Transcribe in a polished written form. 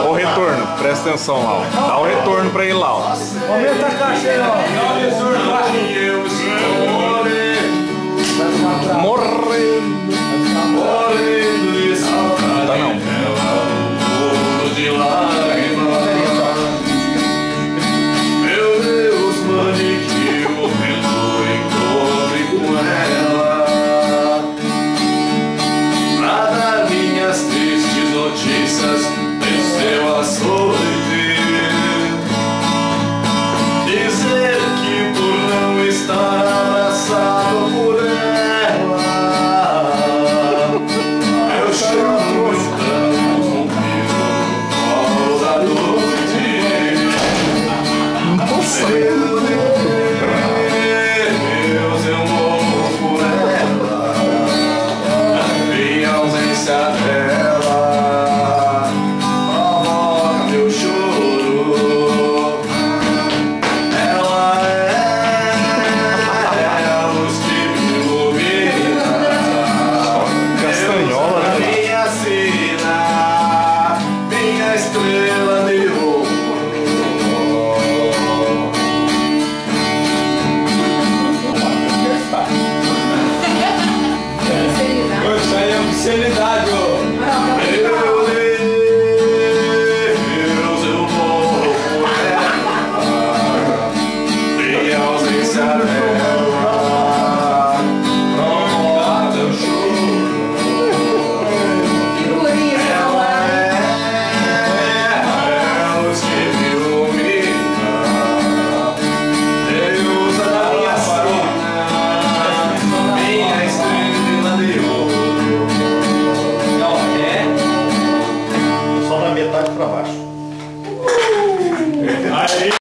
O retorno, presta atenção lá, ó. Dá o retorno pra ele lá, ó. Aumenta a caixa aí, ó. Morrendo. Tá não. Meu Deus, mande que o vento encontre com ela pra dar minhas tristes notícias em seu açoite, dizer que por não estar abraçado por ela eu chamo meu pranto comprido no colo da noite. Nossa, Meu Deus, eu morro por ela, minha ausência dela provoca meu choro. Ela é a luz que me ilumina, castanhola, né? minha sina, minha estrela de ouro. Isso aí é obscenidade, ô. Meu Deus, eu morro por ela, minha ausência dela provoca meu choro. Ela é a luz que me ilumina, deusa da minha sina, minha estrela de ouro. Só da metade pra baixo. Aí.